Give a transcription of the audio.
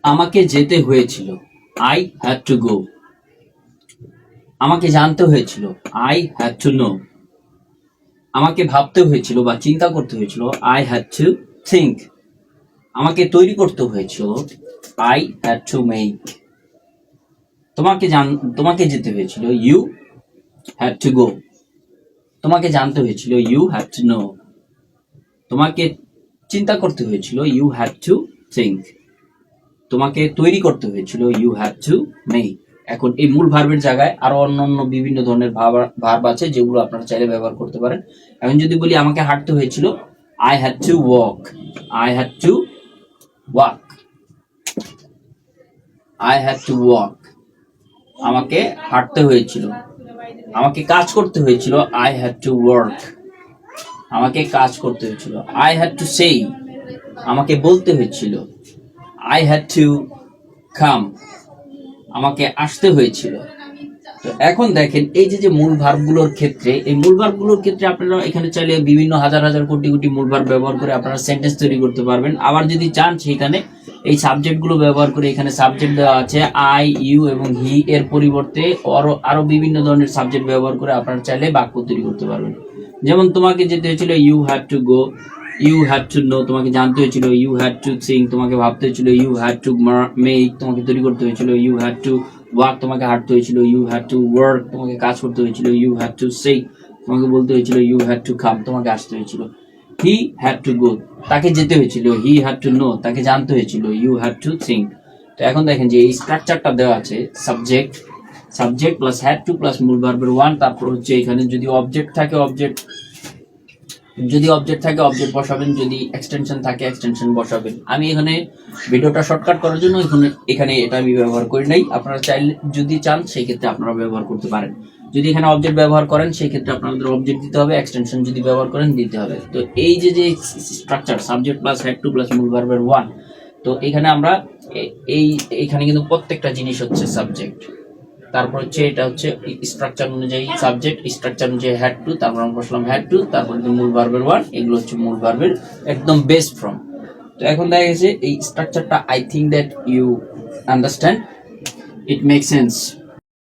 আমাকে যেতে হয়েছিল, আই হ্যাড টু গো। আমাকে জানতে হয়েছিল, আই হ্যাড টু নো। আমাকে ভাবতে হয়েছিল বা চিন্তা করতে হয়েছিল, আই হ্যাড টু থিঙ্ক। আমাকে তৈরি করতে হয়েছিল, আই হ্যাড টু মেক। তোমাকে যেতে হয়েছিল, ইউ হ্যাড টু গো। তোমাকে জানতে হয়েছিল, ইউ হ্যাড টু নো। তোমাকে চিন্তা করতে হয়েছিল, ইউ হ্যাড টু থিঙ্ক। তোমাকে তৈরি করতে হয়েছিল, ইউ হ্যাড টু মেক। এখন এই মূল ভার্বের জায়গায় আরো অন্যান্য বিভিন্ন ধরনের ভার্ব আছে যেগুলো আপনারা চাইলে ব্যবহার করতে পারেন। এখন যদি বলি আমাকে হাঁটতে হয়েছিল, I had to walk. I had to walk. I had to walk. আমাকে হাঁটতে হয়েছিল। আমাকে কাজ করতে হয়েছিল, আই হ্যাড টু ওয়ার্ক। আমাকে কাজ করতে হয়েছিল, আই হ্যাড টু সেই। আমাকে বলতে হয়েছিল, আই হ্যাড টু কাম। আমাকে আসতে হয়েছিল। তো এখন দেখেন এই যে মূল ভার্বগুলোর ক্ষেত্রে, এই মূল ভার্বগুলোর ক্ষেত্রে আপনারা এখানে চাইলে বিভিন্ন হাজার হাজার কোটি কোটি মূল ভার্ব ব্যবহার করে আপনারা সেন্টেন্স তৈরি করতে পারবেন। আবার যদি চান সেখানে এই সাবজেক্টগুলো ব্যবহার করে, এখানে সাবজেক্ট দেওয়া আছে আই, ইউ এবং হি, এর পরিবর্তে আরো বিভিন্ন ধরনের সাবজেক্ট ব্যবহার করে আপনারা চাইলে বাক্য তৈরি করতে পারবেন। যেমন তোমাকে যেতে হয়েছিল, you had to go. You had to know, তোমাকে জানতে হয়েছিল, ইউ হ্যাড টু থিঙ্ক। তোমাকে ভাবতে হয়েছিল, ইউ হ্যাড টু মেক। তোমাকে তৈরি করতে হয়েছিল, ইউ হ্যাড টু ওয়াক। তোমাকে হাঁটতে হয়েছিল, ইউ হ্যাড টু ওয়ার্ক। তোমাকে কাজ করতে হয়েছিল, ইউ হ্যাড টু সেই। তোমাকে বলতে হয়েছিল, ইউ হ্যাড টু কাম। তোমাকে আসতে হয়েছিল, হি হ্যাড টু গো। তাকে যেতে হয়েছিল, হি হ্যাড টু নো। তাকে জানতে হয়েছিল, ইউ হ্যাড টু থিঙ্ক। তো এখন দেখেন যে এই স্ট্রাকচারটা দেওয়া আছে, subject plus had to plus মূল ভার্বের ওয়ান। তারপর হচ্ছে এখানে যদি অবজেক্ট থাকে অবজেক্ট বসাবেন, যদি এক্সটেনশন থাকে এক্সটেনশন বসাবেন। আমি এখানে ভিডিওটা শর্টকাট করার জন্য এখানে এটা আমি ব্যবহার করি নাই। আপনারা চাইলে যদি চান সেই ক্ষেত্রে আপনারা ব্যবহার করতে পারেন। যদি এখানে অবজেক্ট ব্যবহার করেন সেই ক্ষেত্রে আপনাদের অবজেক্ট দিতে হবে, এক্সটেনশন যদি ব্যবহার করেন দিতে হবে। তো এই যে structure subject plus had to plus মূল ভার্বের ওয়ান, তো এখানে আমরা এইখানে কিন্তু প্রত্যেকটা জিনিস হচ্ছে সাবজেক্ট। তারপর হচ্ছে এটা হচ্ছে স্ট্রাকচার অনুযায়ী সাবজেক্ট, স্ট্রাকচার অনুযায়ী হ্যাড টু, তারপর আমরা বসলাম হ্যাড টু, তারপর মূল ভার্বের ওয়ান। এগুলো হচ্ছে মূল ভার্বের একদম বেস্ট ফর্ম। তো এখন দেখা গেছে এই স্ট্রাকচারটা, I think that you understand, it make sense.